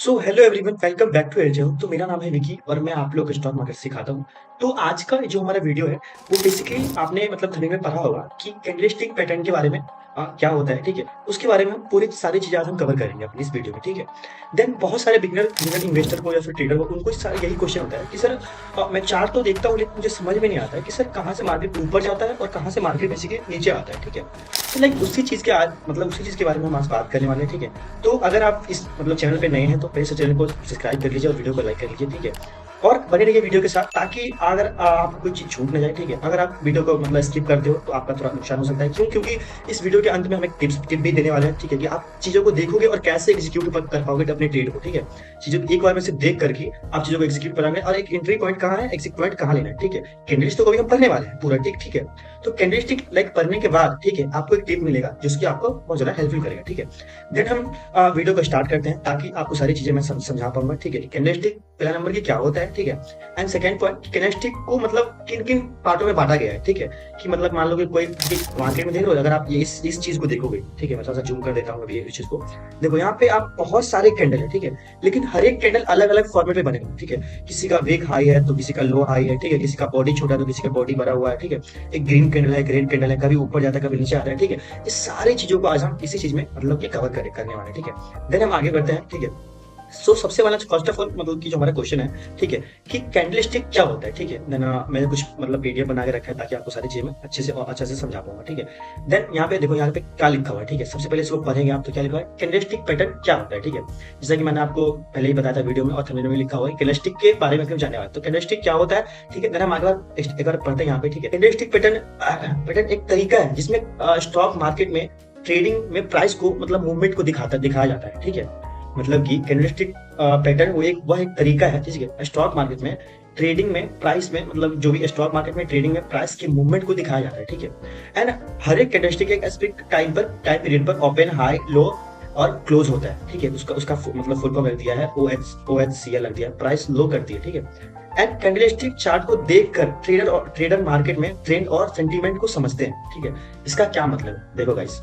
So hello everyone, welcome back to Airtel. तो मेरा नाम है विकी और मैं आप लोग को स्टॉक मार्केट सिखाता हूँ। तो आज का जो हमारा वीडियो है वो बेसिकली आपने मतलब थंबनेल में पढ़ा होगा कि कैंडलस्टिक पैटर्न के बारे में क्या होता है, ठीक है। उसके बारे में हम पूरी सारी चीजें आज हम कवर करेंगे अपनी इस वीडियो में, ठीक है। देन बहुत सारे बिगनर बिगनर इन्वेस्टर को या फिर ट्रेडर को उनको यही क्वेश्चन होता है कि सर मैं चार्ट तो देखता हूँ लेकिन मुझे समझ में नहीं आता है कि सर कहाँ से मार्केट ऊपर जाता है और कहाँ से मार्केट बेसिकली नीचे आता है, ठीक है। तो लाइक उसी चीज के आज मतलब उसी चीज के बारे में हम आज बात करने वाले हैं, ठीक है। तो अगर आप इस मतलब चैनल पे नए हैं तो पहले से चैनल को सब्सक्राइब कर लीजिए और वीडियो को लाइक कर लीजिए, ठीक है। और बने रहिए वीडियो के साथ ताकि अगर आपको कोई चीज छूट ना जाए, ठीक है। अगर आप वीडियो को मतलब स्किप करते हो तो आपका थोड़ा नुकसान हो सकता है। क्यों? क्योंकि इस वीडियो के अंत में हम एक टिप भी देने वाले हैं, ठीक है, कि आप चीजों को देखोगे और कैसे एग्जीक्यूट कर पाओगे अपने ट्रेड को, ठीक है। चीजों को एक बार में से देख करके आप चीजों को एग्जीक्यूट कराएंगे और एक एंट्री पॉइंट कहाँ है, एग्जिट पॉइंट कहाँ लेना है, ठीक है। कैंडलस्टिक को भी हम पढ़ने वाले हैं पूरा, ठीक है। तो कैंडलस्टिक लाइक पढ़ने के बाद, ठीक है, आपको एक टिप मिलेगा जिसकी आपको बहुत ज्यादा हेल्पफुल करेगा, ठीक है। देन हम वीडियो को स्टार्ट करते हैं ताकि आपको सारी चीजें मैं समझा पाऊंगा, ठीक है। कैंडलस्टिक पहला नंबर की क्या होता है, ठीक है। एंड सेकंड पॉइंट, कैंडलस्टिक को मतलब किन किन पार्टों में बांटा गया है, ठीक है। कि मतलब मान लो कि कोई मार्केट में देख रहे हो, अगर आप ये इस चीज को देखोगे, ठीक है, मैं थोड़ा सा जूम कर देता हूँ अभी इस चीज को। देखो यहाँ पे आप बहुत सारे कैंडल है, ठीक है, लेकिन हर एक कैंडल अलग अलग फॉर्मेट में बनेगा, ठीक है। किसी का वेग हाई है तो किसी का लो हाई है, ठीक है। किसी का बॉडी छोटा है तो किसी का बॉडी बड़ा हुआ है, ठीक है। एक ग्रीन कैंडल है, ग्रीन कैंडल है, कभी ऊपर जाता है कभी नीचे आता है, ठीक है। ये सारी चीजों को आज हम इसी चीज में मतलब कि कवर करने वाले हैं, ठीक है। देन हम आगे बढ़ते हैं, ठीक है। सबसे वाला फर्स्ट ऑफ ऑल मतलब कि जो हमारा क्वेश्चन है, ठीक है, कि कैंडलस्टिक क्या होता है, ठीक है। देन मैंने कुछ मतलब पीडीएफ बना के रखा है ताकि आपको सारी चीजें मैं अच्छे से समझा पाऊंगा, ठीक है। देन यहाँ पे देखो, यहाँ पे क्या लिखा हुआ है, ठीक है। सबसे पहले इसको पढ़ेंगे आप तो क्या लिखा है, कैंडलस्टिक पैटर्न क्या होता है, ठीक है। जैसा कि मैंने आपको पहले ही बताया था वीडियो में और थंबनेल में लिखा हुआ है कैंडलस्टिक के बारे में क्यों जानने वाले। तो कैंडलस्टिक क्या होता है, ठीक है। देन हम आगे एक बार पढ़ते हैं यहाँ पे, ठीक है। कैंडलस्टिक पैटर्न एक तरीका है जिसमें स्टॉक मार्केट में ट्रेडिंग में प्राइस को मतलब मूवमेंट को दिखाया जाता है, ठीक है। मतलब कि कैंडलस्टिक पैटर्न वह एक तरीका है, ठीक है, स्टॉक मार्केट में ट्रेडिंग में प्राइस में मतलब जो भी स्टॉक मार्केट में ट्रेडिंग में प्राइस के मूवमेंट को दिखाया जाता है, ठीक है। एंड हर एक कैंडलस्टिक एक स्पेसिफिक टाइम पीरियड पर ओपन हाई लो और क्लोज होता है, ठीक है। उसका मतलब फुल फॉर्म रख दिया है OHCL रख दिया है, प्राइस लो करती है, ठीक है। एंड कैंडलस्टिक चार्ट को देखकर ट्रेडर मार्केट में ट्रेंड और सेंटीमेंट को समझते हैं, ठीक है। इसका क्या मतलब है, देखो गाइस,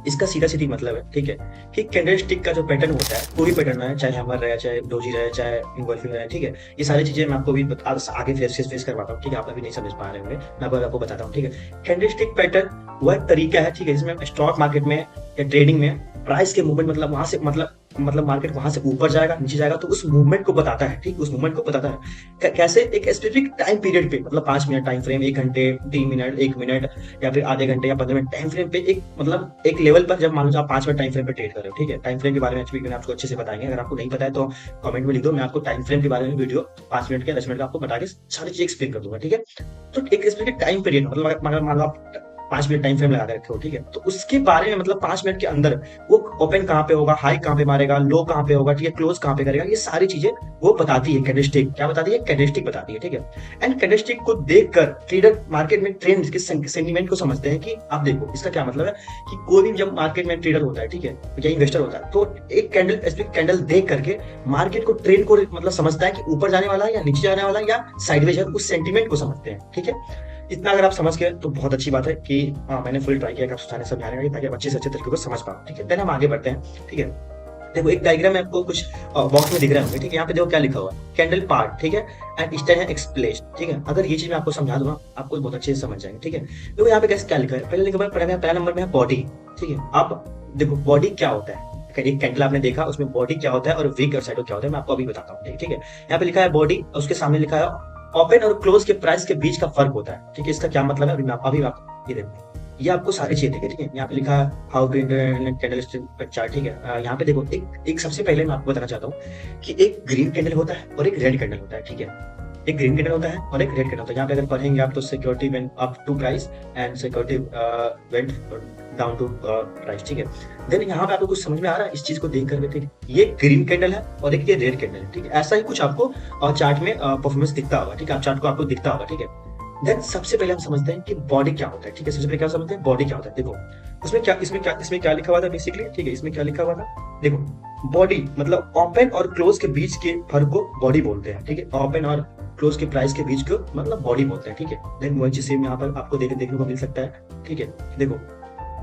इसका सीधा सीधी मतलब है, ठीक है, कि कैंडलस्टिक का जो पैटर्न होता है, कोई पैटर्न है, चाहे हैमर रहे, चाहे डोजी रहे, चाहे इंगल्फिंग रहे, ठीक है। ये सारी चीजें मैं आपको भी आगे फेस करवाता हूँ, ठीक है। आप अभी नहीं समझ पा रहे होंगे, मैं आपको बताता हूँ, ठीक है। कैंडलस्टिक पैटर्न वह एक तरीका है, ठीक है, जिसमें स्टॉक मार्केट में या ट्रेडिंग में प्राइस के मूवमेंट मतलब वहां से मतलब मार्केट वहां से ऊपर जाएगा नीचे जाएगा तो उस मूवमेंट को बताता है, ठीक, उस मूवमेंट को बताता है कैसे एक स्पेसिफिक टाइम पीरियड पे मतलब 5 मिनट टाइम फ्रेम, 1 घंटे, 3 मिनट, 1 मिनट या फिर आधे घंटे या 15 मिनट टाइम फ्रेम पे एक मतलब एक लेवल पर जब मान लो आप 5 मिनट टाइम फ्रेम पे ट्रेड कर रहे हो, ठीक है। टाइम फ्रेम के बारे में मैंने आपको अच्छे से बताएंगे, अगर आपको नहीं पता है तो कमेंट में लिख दो, मैं आपको टाइम फ्रेम के बारे में वीडियो 5 मिनट के 10 मिनट का आपको बता के सारी चीज एक्सप्लेन कर दूंगा, ठीक है। तो एक स्पेसिफिक टाइम पीरियड मतलब मान लो आप 5 मिनट टाइम फ्रेम लगा के रखे हो, ठीक है। तो उसके बारे में मतलब 5 मिनट के अंदर वो ओपन कहाँ पे होगा, हाई कहाँ पे मारेगा, लो कहाँ पे होगा, ठीक है, क्लोज कहाँ पे करेगा, ये सारी चीजें वो बताती है कैंडलस्टिक। क्या बताती है? कैंडलस्टिक बताती है, ठीक है। एंड कैंडलस्टिक को देखकर ट्रेडर मार्केट में ट्रेंड के सेंटीमेंट को समझते हैं कि आप देखो इसका क्या मतलब है कि कोई भी जब मार्केट में ट्रेडर होता है, ठीक है, या इन्वेस्टर होता है तो एक कैंडल देख करके मार्केट को ट्रेंड को मतलब समझता है कि ऊपर जाने वाला है या नीचे जाने वाला है या साइडवेज है, उस सेंटीमेंट को समझते हैं, ठीक है। इतना अगर आप समझ गए तो बहुत अच्छी बात है कि मैंने फुल ट्राई किया कि समझाने का ताकि आप अच्छे से अच्छे तरीके को समझ पाओ, ठीक है। देन हम आगे बढ़ते हैं, ठीक है। देखो एक डायग्राम आपको कुछ बॉक्स में दिख रहा होंगे, ठीक है। यहाँ पे देखो क्या लिखा हुआ है, कैंडल पार्ट, ठीक है, एंड स्टाइल है एक्सप्लेन, ठीक है। अगर ये चीज मैं आपको समझा दूंगा आपको बहुत अच्छे से समझ जाएंगे, ठीक है। देखो यहाँ पे कैसे क्या लिखा है, पहले लिखा है पहला नंबर में है बॉडी, ठीक है। अब देखो बॉडी क्या होता है, एक कैंडल आपने देखा उसमें बॉडी क्या होता है और वीक और साइड क्या होता है, मैं आपको अभी बताता हूँ, ठीक है। यहाँ पे लिखा है बॉडी, उसके सामने लिखा है ओपन और क्लोज के प्राइस के बीच का फर्क होता है, ठीक है। इसका क्या मतलब है अभी आप ये देखो, ये आपको सारी चीजें देखे, ठीक है। यहाँ पे लिखा है हाउ टू कैंडलस्टिक चार्ट, ठीक है। यहाँ पे देखो एक सबसे पहले मैं आपको बताना चाहता हूँ कि एक ग्रीन कैंडल होता है और एक रेड कैंडल होता है, ठीक है। एक ग्रीन कैंडल होता है और एक रेड कैंडल होता है। यहाँ पे अगर पढ़ेंगे आप तो security went up to price and security went down to price, ठीक है। देन यहाँ पे आपको कुछ समझ में आ रहा है इस चीज को देख करके, ठीक है। ये ग्रीन कैंडल है और एक ये रेड कैंडल है, ठीक है। ऐसा ही कुछ आपको चार्ट में परफॉर्मेंस दिखता होगा, ठीक है। चार्ट को आपको दिखता होगा, ठीक है। देन सबसे पहले हम समझते हैं कि बॉडी क्या होता है, ठीक है। सबसे पहले क्या समझते हैं बॉडी क्या होता है। देखो इसमें क्या लिखा हुआ था बेसिकली, ठीक है। इसमें क्या लिखा हुआ था, देखो बॉडी मतलब ओपन और क्लोज के बीच के फर्क को बॉडी बोलते हैं, ठीक है। ओपन और क्लोज के प्राइस के बीच को मतलब बॉडी बोलते हैं, ठीक है। देन वही चीज सेम यहाँ पर आपको देखने को मिल सकता है, ठीक है। देखो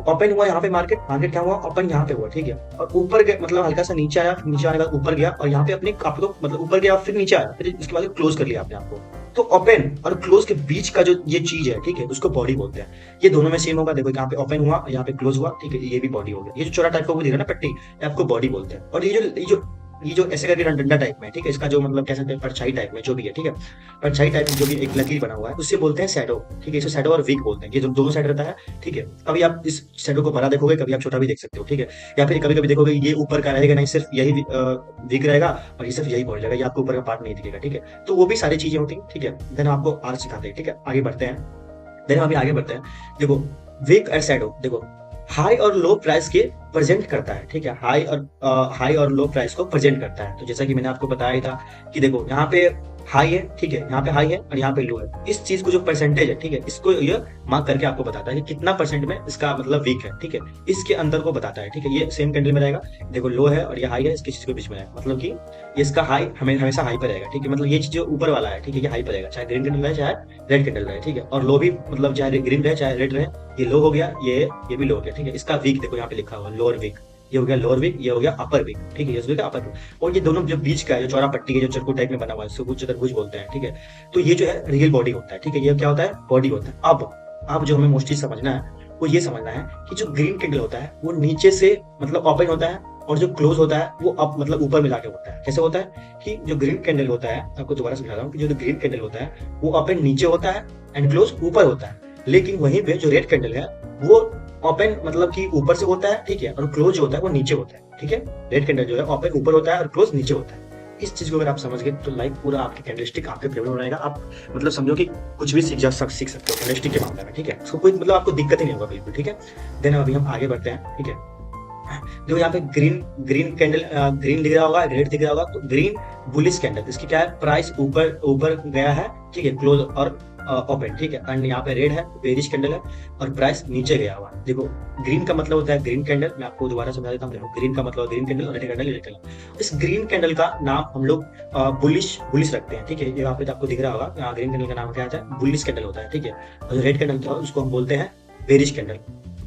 ओपन हुआ यहाँ पे मार्केट, मार्केट क्या हुआ, ओपन यहाँ पे हुआ, ठीक है, और ऊपर मतलब हल्का सा नीचे आया, नीचे आने के बाद ऊपर गया और यहाँ पे अपने आपको मतलब ऊपर गया फिर नीचे आया, फिर इसके बाद क्लोज कर लिया आपने आपको। तो ओपन और क्लोज के बीच का जो ये चीज है, ठीक है, उसको बॉडी बोलते हैं। ये दोनों में सेम होगा, देखो यहाँ पे ओपन हुआ, यहाँ पे क्लोज हुआ, ठीक है, ये भी बॉडी हो गया। ये जो चौड़ा टाइप का वो दिख रहा है ना पट्टी, ये आपको बॉडी बोलते हैं। और ये जो ऐसे करके डंडा टाइप में है, ठीक है, इसका जो मतलब कह सकते हैं परछाई टाइप में जो भी है, ठीक है, परछाई टाइप में जो भी एक लकीर बना हुआ है उससे बोलते हैं शैडो, ठीक है, इसे शैडो और वीक बोलते हैं। ये दोनों साइड रहता है, ठीक है। कभी आप इस शैडो को बड़ा देखोगे, कभी आप छोटा भी देख सकते हो, ठीक है, या फिर कभी कभी देखोगे ये ऊपर का रहेगा नहीं, सिर्फ यही वीक रहेगा और ये सिर्फ यही बॉडी रहेगा, ये आपको ऊपर का पार्ट नहीं दिखेगा, ठीक है। तो वो भी सारी चीजें होती हैं, ठीक है। देन आपको आर्ट सिखाते हैं, ठीक है, आगे बढ़ते हैं। देन अभी आगे बढ़ते हैं, देखो वीक और शैडो, देखो हाई और लो प्राइस के प्रेजेंट करता है, ठीक है, हाई और लो प्राइस को प्रेजेंट करता है। तो जैसा कि मैंने आपको बताया ही था कि देखो यहाँ पे हाई है, ठीक है, यहाँ पे हाई है और यहाँ पे लो है। इस चीज को जो परसेंटेज है, ठीक है, इसको ये मार्क करके आपको बताता है कि कितना परसेंट में इसका मतलब वीक है, ठीक है, इसके अंदर को बताता है, ठीक है। ये सेम कैंडल में रहेगा, देखो लो है और ये हाई है, इसके चीज के बीच में रहेगा, मतलब कि इसका हाई हमेशा हाई पर रहेगा, ठीक है, मतलब ये चीज जो ऊपर वाला है, ठीक है, ये हाई पर रहेगा, चाहे ग्रीन कैंडल रहे चाहे रेड कैंडल रहे, ठीक है। और लो भी मतलब चाहे ग्रीन रहे चाहे रेड रहे, ये लो हो गया, ये भी लो हो गया, ठीक है। इसका वीक देखो यहाँ पे लिखा हुआ लोअर वीक, ये हो गया लोअर वीक, ये हो गया अपर वीक, ठीक है, ये हो गया अपर वीक। और ये दोनों जो बीच का है, जो चौड़ा पट्टी के जो चरकू टाइप में बना हुआ है, इसको चतुर्भुज बोलते हैं, ठीक है। तो ये जो है रियल बॉडी होता है, ठीक है, ये क्या होता है, बॉडी होता है। अब जो हमें मोस्टली समझना है वो ये समझना है कि जो ग्रीन कैंडल होता है वो नीचे से मतलब ओपन होता है और जो क्लोज होता है वो अप मतलब ऊपर मिला के होता है। कैसे होता है कि जो ग्रीन कैंडल होता है, आपको दोबारा समझा रहा हूँ कि जो ग्रीन कैंडल होता है वो ओपन नीचे होता है एंड क्लोज ऊपर होता है। लेकिन वहीं पे जो रेड कैंडल है वो ओपन मतलब कि ऊपर से होता है, ठीक है, और क्लोज जो होता है वो नीचे होता है, ठीक है। रेड कैंडल जो है ओपन ऊपर होता है और क्लोज नीचे होता है। इस चीज को अगर आप समझ गए तो लाइफ पूरा आपके कैंडलस्टिक आपके फेवर में रहेगा। आप मतलब समझो कि कुछ भी सीख सकते हो कैंडलस्टिक के मामले में, ठीक है। उसको कोई मतलब आपको दिक्कत ही नहीं होगा बिल्कुल, ठीक है। देन अभी हम आगे बढ़ते हैं, ठीक है। देखो यहाँ पे ग्रीन कैंडल ग्रीन दिख रहा होगा, रेड दिख रहा होगा, तो ग्रीन बुलिश कैंडल, इसकी क्या है, प्राइस ऊपर ऊपर गया है, ठीक है, क्लोज और ओपन, ठीक है। एंड यहाँ पे रेड है, बेरिश कैंडल है और प्राइस नीचे गया हुआ। देखो ग्रीन का मतलब होता है ग्रीन कैंडल, मैं आपको दोबारा समझा देता हूँ। देखो ग्रीन का मतलब ग्रीन कैंडल और रेड कैंडल रेड कैंडल। इस ग्रीन कैंडल का नाम हम लोग बुलिश रखते हैं, ठीक है। ये यहाँ पे आपको दिख रहा होगा, ग्रीन कैंडल का नाम क्या होता है, बुलिश कैंडल होता है, ठीक है। और रेड कैंडल क्या उसको हम बोलते हैं बेरिश कैंडल।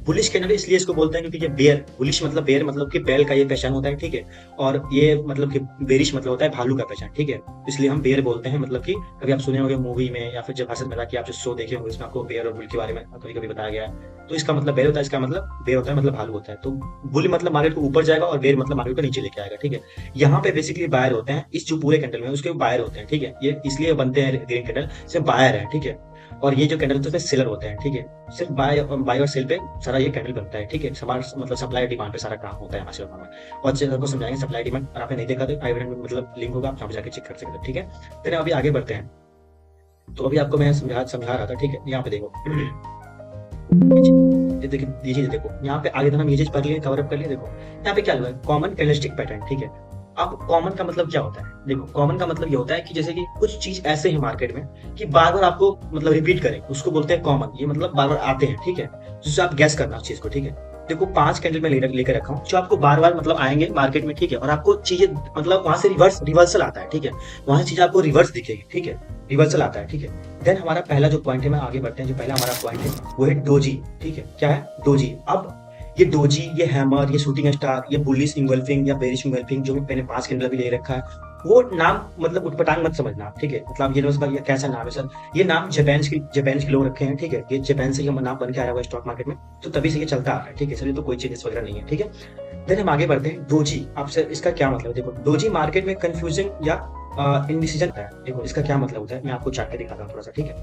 बुलिश कैंडल इसलिए इसको बोलते हैं क्योंकि ये बेयर, बुलिश मतलब बेयर मतलब कि बैल का ये पहचान होता है, ठीक है। और ये मतलब कि बेरिश मतलब होता है भालू का पहचान, ठीक है। इसलिए हम बेयर बोलते हैं। मतलब कि कभी आप सुने होंगे मूवी में या फिर जब हसरत मैदान की आप जो शो देखे होंगे इसमें आपको बेयर और बुल के बारे में कभी कभी बताया गया है। तो इसका मतलब बेयर होता है, इसका मतलब बेयर होता है मतलब भालू होता है। तो बुल मतलब मार्केट को ऊपर जाएगा और बेयर मतलब मार्केट को नीचे लेके आएगा, ठीक है। यहाँ पे बेसिकली बायर होते हैं, इस जो पूरे कैंडल में उसके बायर होते हैं, ठीक है। ये इसलिए बनते हैं ग्रीन कैंडल से बायर है, ठीक है। और ये जो कैंडल होते हैं सेलर होते हैं, ठीक है। सिर्फ बाय और सेल पे सारा ये कैंडल बनता है, ठीक है। मतलब सप्लाई डिमांड पे सारा काम होता है हमारे में। और चैनल को समझाएंगे सप्लाई डिमांड, और आपने नहीं देखा तो आई बटन में मतलब लिंक होगा, आप वहाँ पे जाके चेक कर सकते हैं, ठीक है। फिर अभी आगे बढ़ते हैं। तो अभी आपको मैं समझा रहा था, ठीक है। यहाँ पे देखो ये देखिए, ये चीज देखो, यहाँ पे आगे हम ये चीज पढ़ लिए, कवर अप कर लिए। देखो यहाँ पे क्या हुआ है, कॉमन कैंडलस्टिक पैटर्न, ठीक है। अब कॉमन का मतलब क्या होता है, देखो कॉमन का मतलब ये होता है कि जैसे कि कुछ चीज ऐसे है मार्केट में कि बार बार आपको मतलब रिपीट करें, उसको बोलते हैं कॉमन। ये मतलब बार बार आते हैं, ठीक है, जिससे आप गैस करना उस चीज को, ठीक है। देखो 5 कैंडल में लेकर रखा हूँ जो आपको बार बार मतलब आएंगे मार्केट में, ठीक है। और आपको चीजें मतलब वहां से रिवर्सल आता है, ठीक है। वहां से चीज आपको रिवर्स दिखेगी, ठीक है, रिवर्सल आता है, ठीक है। देन हमारा पहला जो पॉइंट है, मैं आगे बढ़ते हैं, जो पहला हमारा पॉइंट है वो है डोजी, ठीक है। क्या है, डोजी। अब ये डोजी, ये हैमर, ये शूटिंग स्टार, ये बुलिश इंगल्फिंग या बेरिश इंगल्फिंग, जो मैंने 5 कैंडल भी ले रखा है, वो नाम मतलब उठपटांग मत समझना, ठीक है। मतलब ये कैसा नाम है सर, ये नाम जापान के लोग रखे हैं, ठीक है। ये जापान से ये नाम बन के आया हुआ है स्टॉक मार्केट में, तो तभी से ये चलता आ रहा है, ठीक है। सर ये तो कोई चेंजेस वगैरह नहीं है, ठीक है। देन हम आगे बढ़ते हैं, डोजी। आपसे इसका क्या मतलब है, देखो डोजी मार्केट में कंफ्यूजन या इंडिसीजन है। देखो इसका क्या मतलब होता है, मैं आपको चार्ट पे दिखाता हूँ थोड़ा सा, ठीक है,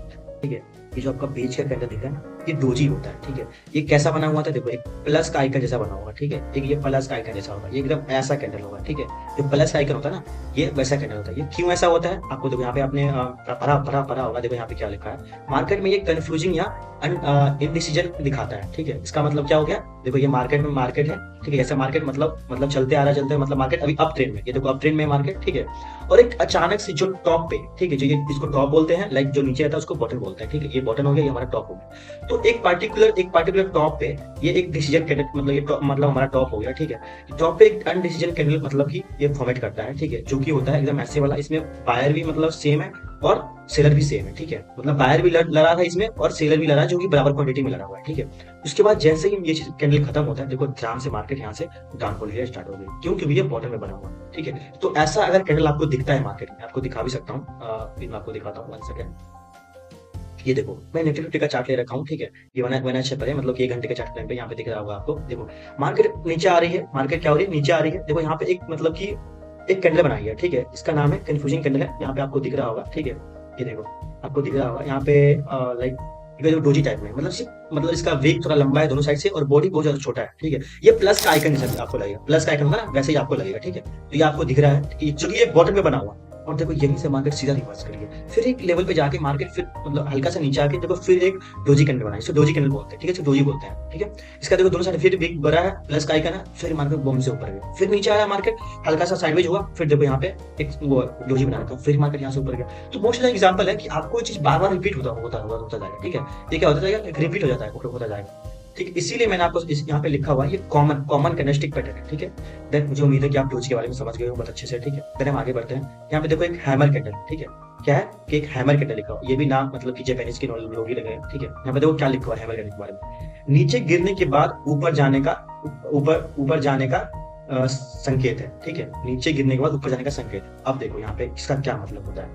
ठीक है। ये जो आपका पेज का कैंडल दिख रहा है ना, ये डोजी होता है, ठीक है। ये कैसा बना हुआ था, देखो एक प्लस का आइकन जैसा बना होगा, ठीक है। एक ये प्लस का आइकन जैसा होगा, ये एकदम ऐसा कैंडल होगा, ठीक है। जो प्लस का आइकन होता है ना, ये वैसा कैंडल होता है। ये क्यों ऐसा होता है, आपको देखो यहाँ पे आपने पढ़ा होगा। देखो यहाँ पे क्या लिखा है, मार्केट में ये कंफ्यूजिंग या इनडिसीजन दिखाता है, ठीक है। इसका मतलब क्या हो गया, देखो ये मार्केट है, ठीक है। ऐसा मार्केट मतलब चलते आ रहा मतलब मार्केट अभी अप ट्रेंड में, ये देखो अप ट्रेंड में मार्केट, ठीक है। और एक अचानक से जो टॉप पे, ठीक है, जो ये इसको टॉप बोलते हैं, लाइक जो नीचे रहता है उसको बॉटम बोलते हैं, ठीक है। ये बॉटम हो गया, ये हमारा टॉप हो गया। तो एक पार्टिकुलर टॉप पे ये एक डिसीजन कैंडल मतलब ये मतलब हमारा टॉप हो गया, ठीक है। टॉप पे एक अनडिसीजन कैंडल मतलब कि ये फॉर्मेट करता है, ठीक है, जो कि होता है एकदम ऐसे वाला। इसमें बायर भी मतलब सेम है और सेलर भी सेम है, ठीक है, मतलब बायर भी लड़ रहा था इसमें और सेलर भी लड़ा है, जो कि बराबर क्वांटिटी में लड़ा हुआ है, ठीक है। उसके बाद जैसे ही ये कैंडल खत्म होता है, देखो ध्यान से मार्केट यहाँ से डाउन प्रक्रिया स्टार्ट हो गई, क्यों? क्योंकि ये बॉटम में बना हुआ है, ठीक है। तो ऐसा अगर कैंडल आपको दिखता है मार्केट में, आपको दिखा भी सकता हूँ, मैं आपको दिखाता हूँ 1 सेकंड। ये देखो, मैं निफ्टी 50 का चार्ट ले रखा हूँ, ठीक है। ये वन एच पर है, मतलब कि 1 घंटे के चार्ट टाइम पे यहाँ पे दिख रहा होगा आपको। देखो मार्केट नीचे आ रही है, मार्केट क्या हो रही है? नीचे आ रही है। देखो यहाँ पे एक मतलब कि एक कैंडल बनाई है, ठीक है। इसका नाम है कंफ्यूजिंग कैंडल है, यहाँ पे आपको दिख रहा होगा, ठीक है। ये देखो आपको दिख रहा होगा यहाँ पे लाइक जो डोजी टाइप में, मतलब इसका वेग थोड़ा लंबा है दोनों साइड से और बॉडी बहुत ज्यादा छोटा है, ठीक है। ये प्लस का आइकन जैसा आपको लगेगा, प्लस का आइकन होगा ना, वैसे ही आपको लगेगा, ठीक है। तो ये आपको दिख रहा है कि चूंकि ये बॉटम में बना हुआ, और देखो यहीं से मार्केट सीधा रिवर्स करिए, फिर एक लेवल पे जाके मार्केट फिर मतलब हल्का सा नीचे आके देखो फिर एक डोजी कैंडल बनाई, इसको डोजी कैंडल बोलते हैं, ठीक है, डोजी बोलते हैं, ठीक है। इसका देखो दोनों साइड फिर बिग बड़ा है, प्लस का आइकन है, फिर मार्केट बॉम्ब से ऊपर गया, फिर नीचे आया मार्केट, हल्का सा साइडवेज हुआ, फिर देखो यहाँ पे एक वो डोजी बना रखा, फिर मार्केट यहाँ से ऊपर गया। तो मोस्ट एग्जाम्पल है कि आपको ये चीज बार बार रिपीट होता जाएगा, ठीक है। ये क्या होता जाएगा? रिपीट हो जाता है, होता जाएगा, ठीक है। इसीलिए मैंने आपको यहाँ पे लिखा हुआ है ये कॉमन कैंडलस्टिक पैटर्न है, ठीक है। देन मुझे उम्मीद है कि आप डोजी के बारे में समझ गए हो बहुत अच्छे से, ठीक है। देन हम आगे बढ़ते हैं। यहाँ पे देखो एक हैमर कैंडल, ठीक है। क्या है कि एक हैमर कैंडल लिखा हुआ, ये भी नाम मतलब कि जापानीज के लोग ही लगे हैं, ठीक है। यहाँ पे देखो क्या लिखा हुआ है हैमर कैंडल के बारे में, नीचे गिरने के बाद ऊपर जाने का संकेत है, ठीक है। नीचे गिरने के बाद ऊपर जाने का संकेत है। अब देखो यहाँ पे इसका क्या मतलब होता है,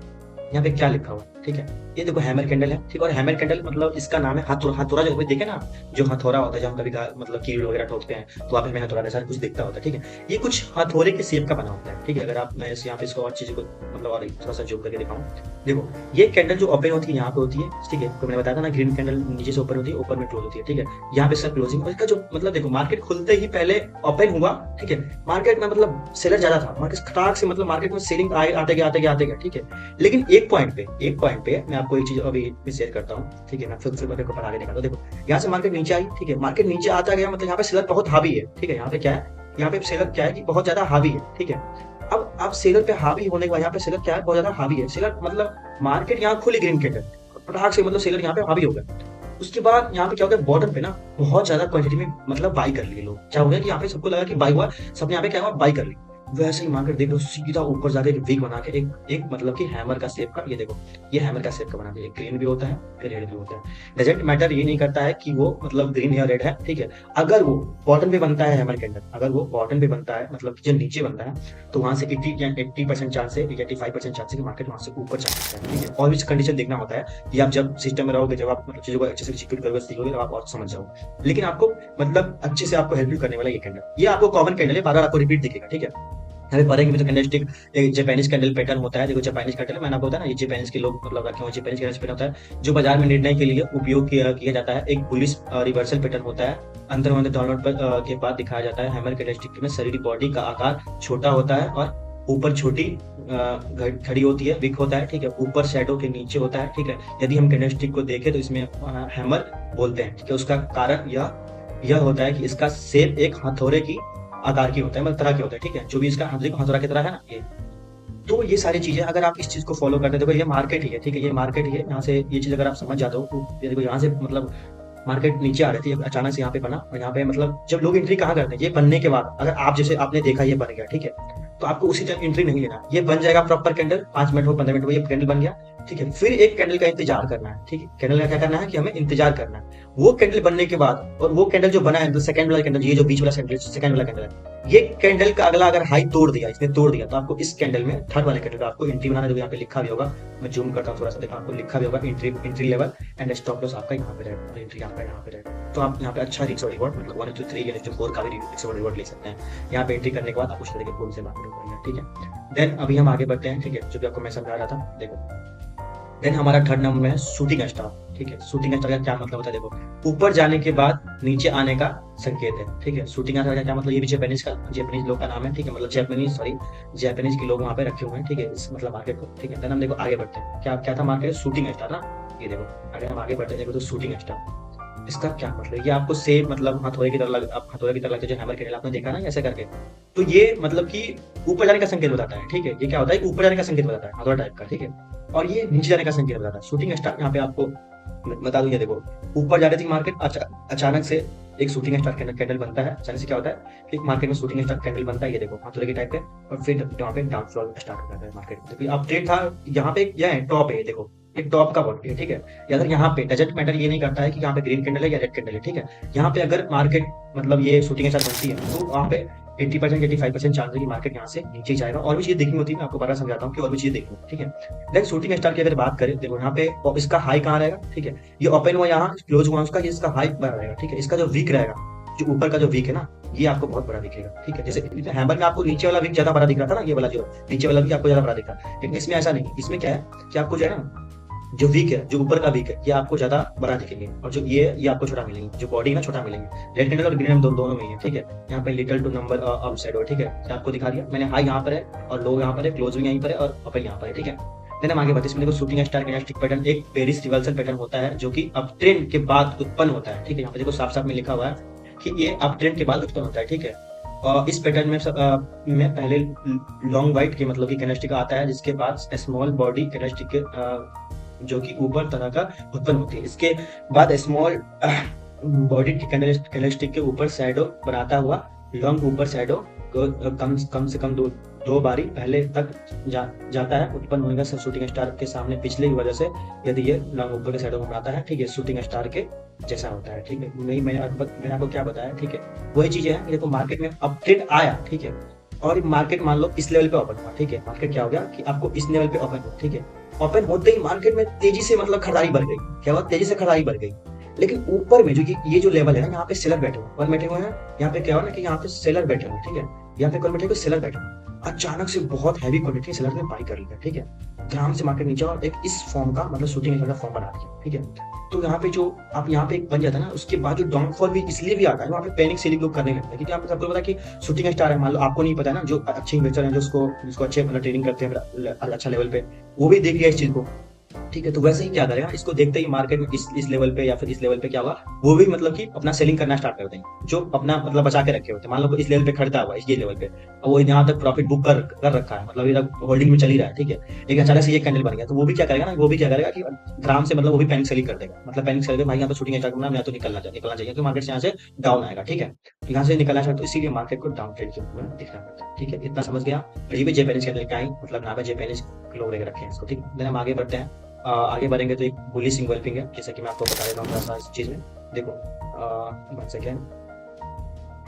यहाँ पे क्या लिखा हुआ है, ठीक है। ये देखो हैमर कैंडल है, ठीक है। और हैमर कैंडल मतलब इसका नाम है हथौड़ा, जो देखे ना, जो हथौड़ा होता है, जब हम कभी मतलब कील वगैरह ठोकते हैं तो आप में हथौड़ा जैसा कुछ दिखता होता है, ठीक है। ये कुछ हथौड़े के शेप का बना होता है, ठीक है। अगर आप मैं यहाँ पे इसको और चीजों को मतलब और थोड़ा सा जूम करके दिखाऊं, देखो ये कैंडल जो ओपन होती है यहाँ पे होती है, ठीक है। तो मैंने बताया था ना, ग्रीन कैंडल नीचे से ओपन होती है, ऊपर में क्लोज होती है, ठीक है। यहाँ पे इसका क्लोजिंग और इसका जो मतलब देखो मार्केट खुलते ही पहले ओपन हुआ, ठीक है। मार्केट में मतलब सेलर ज्यादा था, मार्केट खटाक से मतलब मार्केट में सेलिंग आते गया, ठीक है। लेकिन एक पॉइंट पे मैं आपको एक चीज अभी शेयर करता हूँ, ठीक है। मैं फिर मार्केट को ऊपर आगे दिखाता हूँ। देखो यहाँ से मार्केट नीचे आई, ठीक है। मार्केट नीचे आता गया, मतलब यहाँ पे सेलर बहुत हावी है, ठीक है। यहाँ पे क्या है, यहाँ पे सेलर क्या है कि बहुत ज्यादा हावी है, ठीक है। अब सेलर पे हावी होने के बाद यहाँ पे सेलर क्या है, बहुत ज्यादा हावी है सेलर, मतलब मार्केट यहाँ खुली ग्रीन कैंडल फटाक से, मतलब सेलर यहाँ पे हावी हो गया। उसके बाद यहाँ पे क्या हो गया, बॉटम पे ना बहुत ज्यादा क्वांटिटी में मतलब बाई कर लिए लोग। क्या हो गया कि यहाँ पे सबको लगा कि बाई हुआ, सबने यहाँ पे क्या हुआ, बाई कर ली। वैसे ही मार्केट देख लो सीधा ऊपर जाके एक वीक बना के एक मतलब कि हैमर का शेप का, ये देखो ये हैमर का शेप का बना के, ग्रीन भी होता है फिर रेड भी होता है। डजेंट मैटर, ये नहीं करता है कि वो मतलब ग्रीन या रेड है, ठीक है। अगर वो बॉटम पे बनता है हैमर कैंडल, अगर वो बॉटम पे बनता है मतलब जो नीचे बनता है, तो वहां से 80% चांस है, 85% चांस है कि मार्केट वहां से ऊपर चल सकता है, ठीक है। और भी कंडीशन देखना होता है, ये आप जब सिस्टम में रहोगे, जब आप मतलब चीजों को अच्छे से एग्जीक्यूट करोगे, सीखोगे, तो आप और समझ जाओगे। लेकिन आपको मतलब अच्छे से आपको हेल्प करने वाला ये कैंडल, ये आपको कॉमन कैंडल है, बार बार आपको रिपीट दिखेगा, ठीक है। यहाँ पे पढ़ेंगे भी तो कैंडलस्टिक एक जापानीज कैंडल पैटर्न होता है। देखो जापानीज कैंडल मैंने आपको बताया ना, ये जापानीज के लोग मतलब रखे हुए जापानीज कैंडल पैटर्न होता है, जो बाजार में निर्णय के लिए उपयोग किया जाता है। एक बुलिश रिवर्सल पैटर्न होता है, अंतर डाउनलोड पर के बाद दिखाया जाता है। हैमर कैंडलस्टिक में शरीर बॉडी का आकार छोटा होता है और ऊपर छोटी घड़ी होती है, विक होता है, ठीक है। ऊपर शैडो के नीचे होता है, ठीक है। यदि हम कैंडलस्टिक को देखें तो इसमें हैमर बोलते हैं, ठीक है। उसका कारण यह होता है कि इसका शेप एक हथौड़े की आकार की होता है, मतलब तरह की होता है, ठीक है। जो भी इसका हथौड़ा की तरह है ना, ये तो ये सारी चीजें अगर आप इस चीज को फॉलो करते हो, देखो ये मार्केट ही है, ठीक है। ये मार्केट ही है, यहाँ से ये चीज अगर आप समझ जाते हो तो देखो यहाँ से मतलब मार्केट नीचे आ रही थी, अचानक से यहाँ पे बना, और यहाँ पे मतलब जब लोग एंट्री कहाँ करते हैं, ये बनने के बाद अगर आप जैसे आपने देखा ये बन गया, ठीक है, तो आपको उसी टाइम एंट्री नहीं लेना, ये बन जाएगा प्रॉपर कैंडल, 5 मिनट हो 15 मिनट हो ये कैंडल बन गया, ठीक है। फिर एक कैंडल का इंतजार करना है, ठीक है। कैंडल का क्या करना है कि हमें इंतजार करना है, वो कैंडल बनने के बाद, और वो कैंडल जो बना है तो सेकंड वाला कैंडल, ये जो बीच वाला सेकंड वाला कैंडल है, ये कैंडल का अगला अगर हाई तोड़ दिया, इसने तोड़ दिया, तो आपको इस कैंडल में थर्ड वाले कैंडल का आपको एंट्री बनाना है। यहाँ पे लिखा भी होगा, मैं जूम करता हूँ थोड़ा सा, देखो आपको लिखा भी होगा entry level and stop loss आपका यहाँ पे रहेगा, एंट्री आपका यहाँ पे रहेगा। तो आप यहाँ पे अच्छा रिस्क और रिवॉर्ड मतलब 1 to 3 या 4 का भी रिस्क और रिवॉर्ड ले सकते हैं। यहाँ पे एंट्री करने के बाद आप उस तरह के फूल से मार्केट करेंगे, ठीक है। देन अभी हम आगे बढ़ते हैं, ठीक है, जो भी आपको मैं समझा रहा था। देखो देन हमारा थर्ड नंबर में है शूटिंग स्टार, ठीक है। शूटिंग स्टार का क्या मतलब होता है, देखो ऊपर जाने के बाद नीचे आने का संकेत है, ठीक है। शूटिंग स्टार का क्या मतलब, ये भी जापानीज लोग का नाम है, ठीक है। मतलब जापानीज के लोग वहाँ पे रखे हुए हैं, ठीक है, इस मतलब मार्केट को, ठीक है। देन हम देखो आगे बढ़ते हैं, क्या था मार्केट, शूटिंग स्टार ना, ये देखो अगर हम आगे बढ़ते हैं, देखो तो शूटिंग स्टार, इसका क्या मतलब, ये आपको सेम मतलब हथौड़े की तरह लगता है, जो हैमर कैंडल आपने देखा ना ऐसे करके, तो ये मतलब कि ऊपर जाने का संकेत बताता है, ठीक है। ये क्या होता है, ऊपर जाने का संकेत बताता है, हथौड़ा टाइप का, ठीक है। और ये नीचे जाने का संकेत बताता है। शूटिंग स्टार यहाँ पे आपको बता दूं, ये देखो ऊपर जा रही थी मार्केट, अचानक से एक शूटिंग स्टार कैंडल बनता है। अचानक से क्या होता है कि मार्केट में शूटिंग स्टार कैंडल बनता है, ये देखो हाथों के टाइप पे, और फिर यहाँ पे डाउनफॉल स्टार्ट हो जाता है मार्केट। देखिए अब ट्रेड था यहाँ पे, यह है टॉप है, देखो एक टॉप का बॉडी है, ठीक है। या अगर यहाँ पे डजेंट मैटर, ये नहीं करता है कि यहाँ पे ग्रीन कैंडल है या रेड कैंडल है, ठीक है। यहाँ पे अगर मार्केट मतलब ये शूटिंग स्टार बनती है तो वहाँ पे 80% 85% चांस है कि मार्केट यहाँ से नीचे जाएगा। और भी चीजें देखनी होती है, मैं आपको बड़ा समझाता हूँ कि और भी चीजें देखनी, ठीक है। लेकिन शूटिंग स्टार की अगर बात करें, देखो यहाँ पे इसका हाई कहाँ रहेगा, ठीक है। ये ओपन हुआ यहाँ, क्लोज हुआ उसका, ये इसका हाई बना रहेगा, ठीक है। इसका जो वीक रहेगा, जो ऊपर का जो वीक है ना, ये आपको बहुत बड़ा दिखेगा, ठीक है। जैसे हैमर में आपको नीचे वाला वीक ज्यादा बड़ा दिख रहा था ना, ये वाला जो नीचे वाला वीक आपको ज्यादा बड़ा दिख रहा है, लेकिन इसमें ऐसा नहीं। इसमें क्या है कि आपको जो है ना, जो वीक है, जो ऊपर का वीक है, ये आपको ज्यादा बड़ा दिखेंगे, और जो ये आपको छोटा मिलेंगे, जो बॉडी है ना छोटा मिलेंगे। रेड कैंडल और ग्रीन दोनों में ही है, ठीक है। यहाँ पे little two number up side, ठीक है, आपको दिखा दिया मैंने। हाई यहाँ पर है और लो यहाँ पर है, क्लोज भी यहीं पर है और अपर यहाँ पर है, ठीक है। देन हम आगे बढ़ते हैं। इसमें देखो शूटिंग स्टार कैंडलस्टिक पैटर्न एक बेरिश रिवर्सल पैटर्न होता है, जो कि अप ट्रेंड के बाद उत्पन्न होता है, ठीक है। यहाँ पे देखो साफ साफ में लिखा हुआ है कि ये अप ट्रेंड के बाद उत्पन्न होता है, ठीक है। और इस पैटर्न में पहले लॉन्ग वाइट के मतलब कि कैंडलस्टिक आता है, जिसके बाद स्मॉल बॉडी कैंडलस्टिक के जो कि ऊपर तरह का उत्पन्न होती है। इसके बाद स्मॉल बॉडी कैंडलस्टिक के ऊपर शैडो बनाता हुआ लॉन्ग ऊपर शैडो कम से कम दो बारी पहले तक जाता है। उत्पन्न होने का शूटिंग स्टार के सामने पिछले की वजह से यदि ये लॉन्ग ऊपर के शैडो बनाता है, ठीक है, शूटिंग स्टार के जैसा होता है, ठीक है। मैंने आपको क्या बताया, ठीक है, वही चीज है। देखो मार्केट में अपडेट आया, ठीक है, और मार्केट मान लो इस लेवल पे ओपन हुआ, ठीक है। मार्केट क्या हो गया कि आपको इस लेवल पे ओपन हुआ, ठीक है। ओपन होते ही मार्केट में तेजी से मतलब खरीदारी बढ़ गई। क्या हुआ, तेजी से खरीदारी बढ़ गई। लेकिन ऊपर में जो ये जो लेवल है ना, यहाँ पे सेलर बैठे हुए, कौन बैठे हुए हैं, यहाँ पे क्या हुआ ना कि यहाँ पे सेलर बैठे हुए, ठीक है। यहाँ पे कौन बैठे हुए, सेलर बैठे हुए। अचानक से बहुत हैवी क्वांटिटी सेलर ने बाई कर लिया, ठीक है। ग्राम से मार्केट नीचे और एक इस फॉर्म का मतलब शूटिंग का फॉर्म बना दिया, ठीक है। तो यहाँ पे जो आप यहाँ पे एक बन जाता है ना, उसके बाद जो डाउनफॉल भी इसलिए भी आता है, वहाँ पे पैनिक सेलिंग लोग करने लगते हैं। क्योंकि आपको सबको पता है कि शूटिंग स्टार है, मान लो आपको नहीं पता है ना, जो अच्छे इन्वेस्टर हैं, जो जिसको अच्छे मतलब ट्रेडिंग करते हैं अच्छा लेवल पे, वो भी देख लिया इस चीज को, ठीक है। तो वैसे ही क्या करेगा, इसको देखते ही मार्केट में इस लेवल पे या फिर इस लेवल पे क्या होगा, वो भी मतलब कि अपना सेलिंग करना स्टार्ट कर देंगे, जो अपना मतलब बचा के रखे होते हैं। मान लो इस लेवल पे खरीदा हुआ ये लेवल पे, और वो यहाँ तक प्रॉफिट बुक कर रखा है, मतलब इधर होल्डिंग में चल ही रहा है, ठीक है। लेकिन अचानक से ये कैंडल बन गया, तो वो भी क्या करेगा ना, वो भी क्या करेगा कि ग्राम से मतलब वो भी पैनिक सेलिंग कर देगा। मतलब पैनिक सेलिंग भाई यहाँ पे शूटिंग स्टार्ट करना, मैं तो निकलना चाहिए कि मार्केट से यहाँ से डाउन आएगा, ठीक है। यहाँ से निकलना चाहिए, तो इसीलिए मार्केट को डाउन ट्रेड के ऊपर दिखना पड़ता है, ठीक है। इतना समझ गया। ये भी जेपैनिज कैंडल का ही मतलब नाम है, जेपैनिज लोग लेकर रखे हैं इसको, ठीक है। हम आगे बढ़ते हैं। आगे बढ़ेंगे तो एक बुलिश इंगल्फिंग है, जैसे कि मैं आपको बता देता हूँ थोड़ा सा इस चीज में। देखो वन सेकेंड,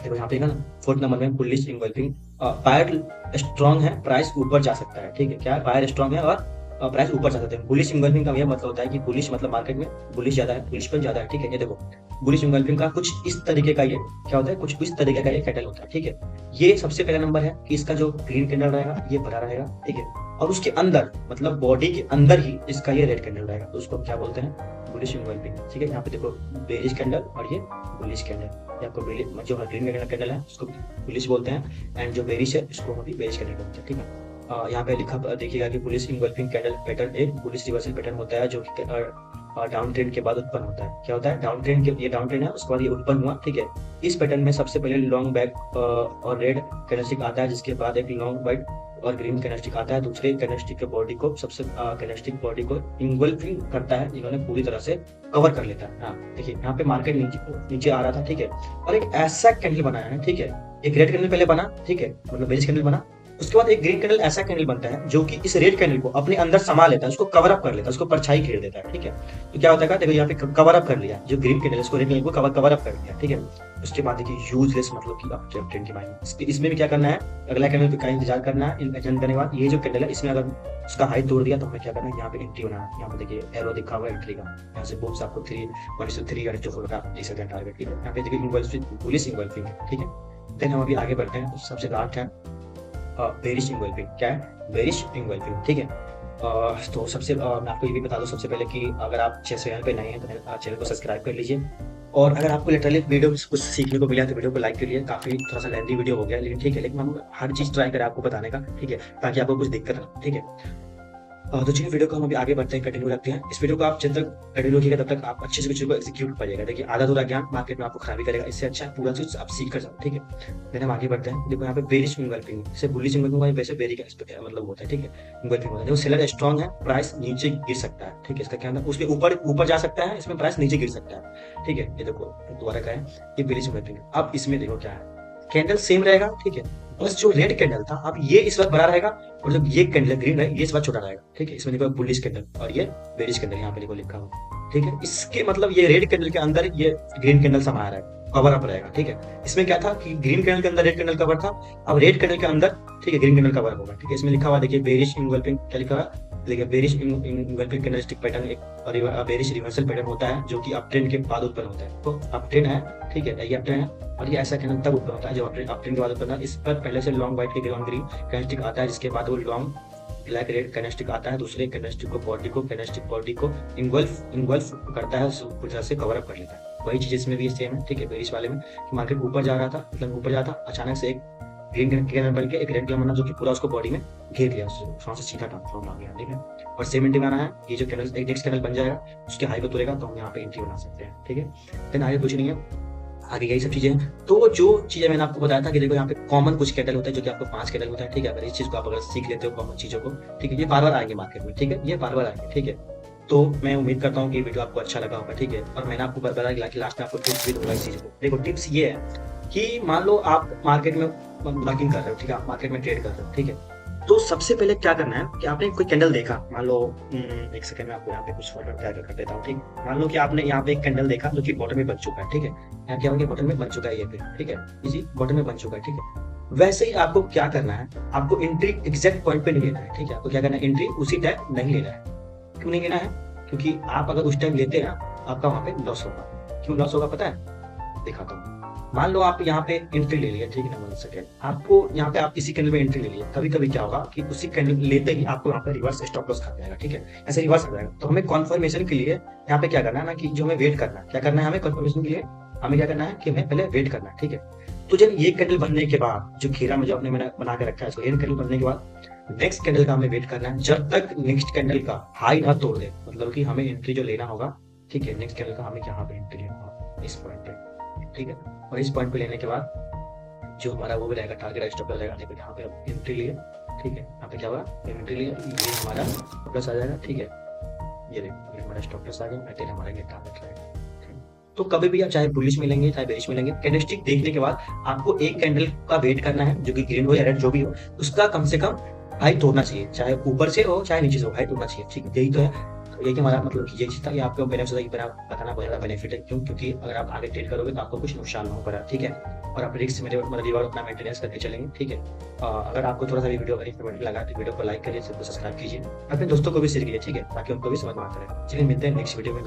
देखो यहाँ पे ना 4th नंबर में बुलिश इंगल्फिंग। बायर स्ट्रॉन्ग है, प्राइस ऊपर जा सकता है, ठीक है। क्या है, बायर स्ट्रॉन्ग है और प्राइस ऊपर जा सकते हैं। बुलिश इंगल्फिंग का यह मतलब होता है कि बुलिश मतलब मार्केट में बुलिश ज्यादा है, बुलिशपन ज्यादा है, ठीक है। ये देखो बुलिश इंगल्फिंग का कुछ इस तरीके का ये क्या होता है, कुछ इस तरीके का ये कैंडल होता है, ठीक है। ये सबसे पहला नंबर है कि इसका जो ग्रीन कैंडल रहेगा ये बड़ा रहेगा, ठीक है। और उसके अंदर मतलब बॉडी के अंदर ही इसका ये रेड कैंडल रहेगा, तो उसको क्या बोलते हैं, बुलिश इंगल्फिंग, ठीक है। यहाँ पे देखो बेरिश कैंडल और ये बुलिश कैंडल, आपको जो ग्रीन कैंडल है उसको बुलिश बोलते हैं, एंड जो बेरिश है इसको हम भी बेरिश कैंडल बोलते हैं, ठीक है। यहाँ पे लिखा देखिएगा कि बुलिश इंगल्फिंग कैंडल पैटर्न एक बुलिश रिवर्सल पैटर्न होता है, जो कि डाउन ट्रेंड के बाद उत्पन्न होता है। क्या होता है, डाउन ट्रेंड के, ये डाउन ट्रेंड है, उसके बाद ये उत्पन्न हुआ, ठीक है। इस पैटर्न में सबसे पहले लॉन्ग बैक और रेड कैंडलस्टिक आता है, जिसके बाद एक लॉन्ग वाइट और ग्रीन कैंडलस्टिक आता है। दूसरे कैंडलस्टिक के बॉडी को कैंडलस्टिक बॉडी को इंगल्फिंग करता है, इन्होंने पूरी तरह से कवर कर लेता है। हाँ देखिए यहाँ पे मार्केट नीचे आ रहा था, ठीक है, और एक ऐसा कैंडल बनाया है, ठीक है। एक रेड कैंडल पहले बना, ठीक है, मतलब बेरिश कैंडल बना। उसके बाद एक ग्रीन कैंडल ऐसा कैंडल बनता है जो कि इस रेड कैंडल को अपने अंदर समा लेता है, उसको कवर अप कर लेता है, उसको परछाई घेर देता है, ठीक है। तो क्या होता है, देखो यहाँ पे कवर अप कर लिया, जो ग्रीन कैंडल इसको रेड कैंडल को कवर अप कर लिया, ठीक है। उसके बाद देखिए यूजलेस मतलब कि आप ट्रेंड की माइनिंग, इसमें भी क्या करना है, अगला कैंडल का इंतजार करना है। इंतजार करने के बाद ये जो कैंडल है इसमें अगर उसका हाई तोड़ दिया तो हमें क्या करना है, यहाँ पे एंट्री बनाना है। यहाँ पे देखिए एरो दिखा हुआ है एंट्री का, यहाँ से बॉक्स आपको 3 या 4 का देख सकते हैं टारगेट, ठीक है। यहाँ पे देखिए इंगल्फिंग, बुलिश इंगल्फिंग है, ठीक है। देन हम अभी आगे बढ़ते हैं। सबसे लास्ट है बेरिश इंगल्फिंग। क्या है, बेरिश इंगल्फिंग, ठीक है। तो सबसे मैं आपको ये भी बता दूं सबसे पहले कि अगर आप चैनल पे नए हैं तो चैनल को सब्सक्राइब कर लीजिए, और अगर आपको लिटरली वीडियो कुछ सीखने को मिला तो वीडियो को लाइक करिए। काफी थोड़ा सा लेंथी वीडियो हो गया, लेकिन ठीक है, लेकिन हम हर चीज ट्राई करें आपको बताने का, ठीक है, ताकि आपको कुछ दिक्कत ना, ठीक है। तो चलिए वीडियो को हम अभी आगे बढ़ते हैं, कंटिन्यू रखते हैं। इस वीडियो को आप जब तक कंटिन्यू रखिएगा तब तक आप अच्छे से चीज़ को एग्जीक्यूट कर पाइएगा। देखिए आधा अधूरा ज्ञान मार्केट में आपको खराबी करेगा, इससे अच्छा है पूरा चीज़ आप सीख कर जाओ, ठीक है। देन हम आगे बढ़ते हैं। देखो यहाँ पे बेरिश इन्वेल्पिंग, जैसे बुलिश इन्वेल्पिंग वैसे बेरी का मतलब होता है, ठीक है। इन्वेल्पिंग होता है, देखो सेलर स्ट्रॉन्ग है, प्राइस नीचे गिर सकता है, ठीक है। इसका क्या मतलब उसके ऊपर ऊपर जा सकता है, इसमें प्राइस नीचे गिर सकता है, ठीक है। ये देखो दोबारा का है, ये बेरिश इन्वेल्पिंग। अब इसमें देखो क्या है, कैंडल सेम रहेगा, ठीक है। बस जो रेड कैंडल था अब ये इस वक्त बड़ा रहेगा, और जब ये कैंडल ग्रीन है ये इस वक्त छोटा रहेगा, ठीक है। इसमें देखो बुलिश कैंडल और ये बेरिश कैंडल यहाँ पे देखो लिखा हुआ, ठीक है। इसके मतलब ये रेड कैंडल के अंदर ये ग्रीन कैंडल समाया रहेगा, कवर अप रहेगा, ठीक है। इसमें क्या था कि ग्रीन कैंडल के अंदर रेड कैंडल कवर था, अब रेड कैंडल के अंदर, ठीक है, ग्रीन कैंडल कवर होगा, ठीक है। इसमें लिखा हुआ देखिए बेरिश इन्वेल्पिंग, क्या लिखा हुआ देखिए, बेरिश इन्वेल्पिंग कैंडलस्टिक पैटर्न एक बेरिश रिवर्सल पैटर्न होता है जो कि अप ट्रेंड के बाद उत्पन्न होता है। तो अप ट्रेंड है, ठीक है, ये अप ट्रेंड है, और ये ऐसा कैंडल तब उत्पन्न होता है जब अप ट्रेंड के बाद उत्पन्न होता है। इस पर पहले से लॉन्ग व्हाइट के ग्राउंड ग्रीन कैंडलस्टिक आता है, जिसके बाद वो लॉन्ग ब्लैक रेड कैंडलस्टिक आता है, दूसरे कैंडलस्टिक को कैंडलस्टिक बॉडी को इन्वॉल्व करता है, पूरी तरह से कवर अप कर लेता है। वही चीज इसमें भी सेम है, ठीक है। बेरिश वाले में मार्केट ऊपर जा रहा था, मतलब ऊपर जा था, अचानक से एक ग्रीन कैंडल बन के एक रेड कैंडल बना जो कि पूरा उसको बॉडी में घेर लिया, वहां से सीधा ट्रांसफॉर्म आ गया, ठीक है। और सेम एंट्री बनाना है, ये जो कैंडल एक नेक्स्ट कैंडल बन जाएगा उसके हाई को तोड़ेगा तो हम यहाँ पे एंट्री बना सकते हैं, ठीक है। देन आगे कुछ नहीं है, आगे यही सब चीजें हैं। तो जो चीजें मैंने आपको बताया था कि देखो यहाँ पे कॉमन कुछ कैंडल होता है जो कि आपको 5 कैंडल होता है, ठीक है। अगर इस चीज को आप अगर सीख लेते हो कॉमन चीजों को, ठीक है, ये बार बार आएंगे मार्केट में, ठीक है, ये बार बार आएंगे, ठीक है। तो मैं उम्मीद करता हूँ कि वीडियो आपको अच्छा लगा होगा, ठीक है। और मैंने आपको बताया कि लास्ट में आपको टिप्स भी दूंगा इस चीज को। देखो टिप्स ये है कि मान लो आप मार्केट में वर्किंग कर रहे हो, ठीक है, आप मार्केट में ट्रेड कर रहे हो, ठीक है। तो सबसे पहले क्या करना है कि आपने कोई कैंडल देखा, मान लो एक सेकंड में आपको यहाँ पे कुछ फोटो क्या कर देता हूँ, ठीक। मान लो कि आपने यहाँ पे एक कैंडल देखा जो कि बॉटम में बन चुका है, ठीक है। यहाँ क्या हो गया, बॉटम में बन चुका है ये पे, ठीक है, इसी बॉटम में बन चुका है, ठीक है। वैसे ही आपको क्या करना है, आपको एंट्री एग्जैक्ट पॉइंट पे नहीं लेना है, ठीक है। आपको क्या करना है, एंट्री उसी टाइम नहीं लेना है। क्यों नहीं लेना है, क्योंकि आप अगर उस टाइम लेते हैं ना आपका वहां पे लॉस होगा। क्यों लॉस होगा पता है, दिखाता हूँ। मान लो आप यहाँ पे एंट्री ले लिया, ठीक है ना, 1 सेकेंड, आपको यहाँ पे आप किसी कैंडल में एंट्री ले लिया, कभी कभी क्या होगा कि उसी कैंडल लेते ही आपको यहाँ पे रिवर्स स्टॉप लॉस खा जाएगा, ठीक है, ऐसे रिवर्स आ जाएगा। तो हमें कन्फर्मेशन के लिए यहाँ पे क्या करना है ना, कि जो हमें वेट करना है, क्या करना है हमें कन्फर्मेशन के लिए, हमें क्या करना है कि हमें पहले वेट करना है, ठीक है। तो जब ये कैंडल बनने के बाद जो घेरा में जो आपने मैंने बना के रखा है, ये कैंडल बनने के बाद नेक्स्ट कैंडल का हमें वेट करना है जब तक नेक्स्ट कैंडल का हाई ना तोड़ दे, मतलब कि हमें एंट्री जो लेना होगा, ठीक है, नेक्स्ट कैंडल का हमें यहाँ पे एंट्री लेना होगा इस पॉइंट पे, ठीक है। और इस पॉइंट पे लेने के बाद जो हमारा वो भी रहेगा टारगेट स्टॉप रहेगा, देखो यहाँ पे हम एंट्री लिए, ठीक है, यहाँ पे क्या हुआ, एंट्री लिए, ये हमारा प्लस आ जाएगा, ठीक है। ये देखो ये हमारा स्टॉप लॉस आ गया, अगेन हमारा ये टारगेट रहेगा। तो कभी भी आप चाहे बुलिश मिलेंगे चाहे बेरिश मिलेंगे, कैंडलस्टिक देखने के बाद आपको एक कैंडल का वेट करना है जो कि ग्रीन हो या रेड जो भी हो, उसका कम से कम हाई तोड़ना चाहिए, चाहे ऊपर से हो चाहे नीचे से हो, हाई तोड़ना चाहिए, ठीक है। यही तो है, यही हमारा मतलब कि यही चीज था कि आपको बेनिफिट बताना बहुत ज्यादा बेनिफिट है। क्यों, क्योंकि अगर आप आगे ट्रेड करोगे तो आपको कुछ नुकसान ना होगा, ठीक है। और आप रिस्क में रिवॉर्ड अपना मेंटेनेंस करके चलेंगे, ठीक है। अगर आपको थोड़ा सा भी वीडियो इन्फॉर्मेटिव लगा तो वीडियो को लाइक करिए, सब्सक्राइब कीजिए, अपने दोस्तों को भी शेयर कीजिए, ठीक है, ताकि उनको भी समझ में आता रहे। चलिए मिलते हैं नेक्स्ट वीडियो में।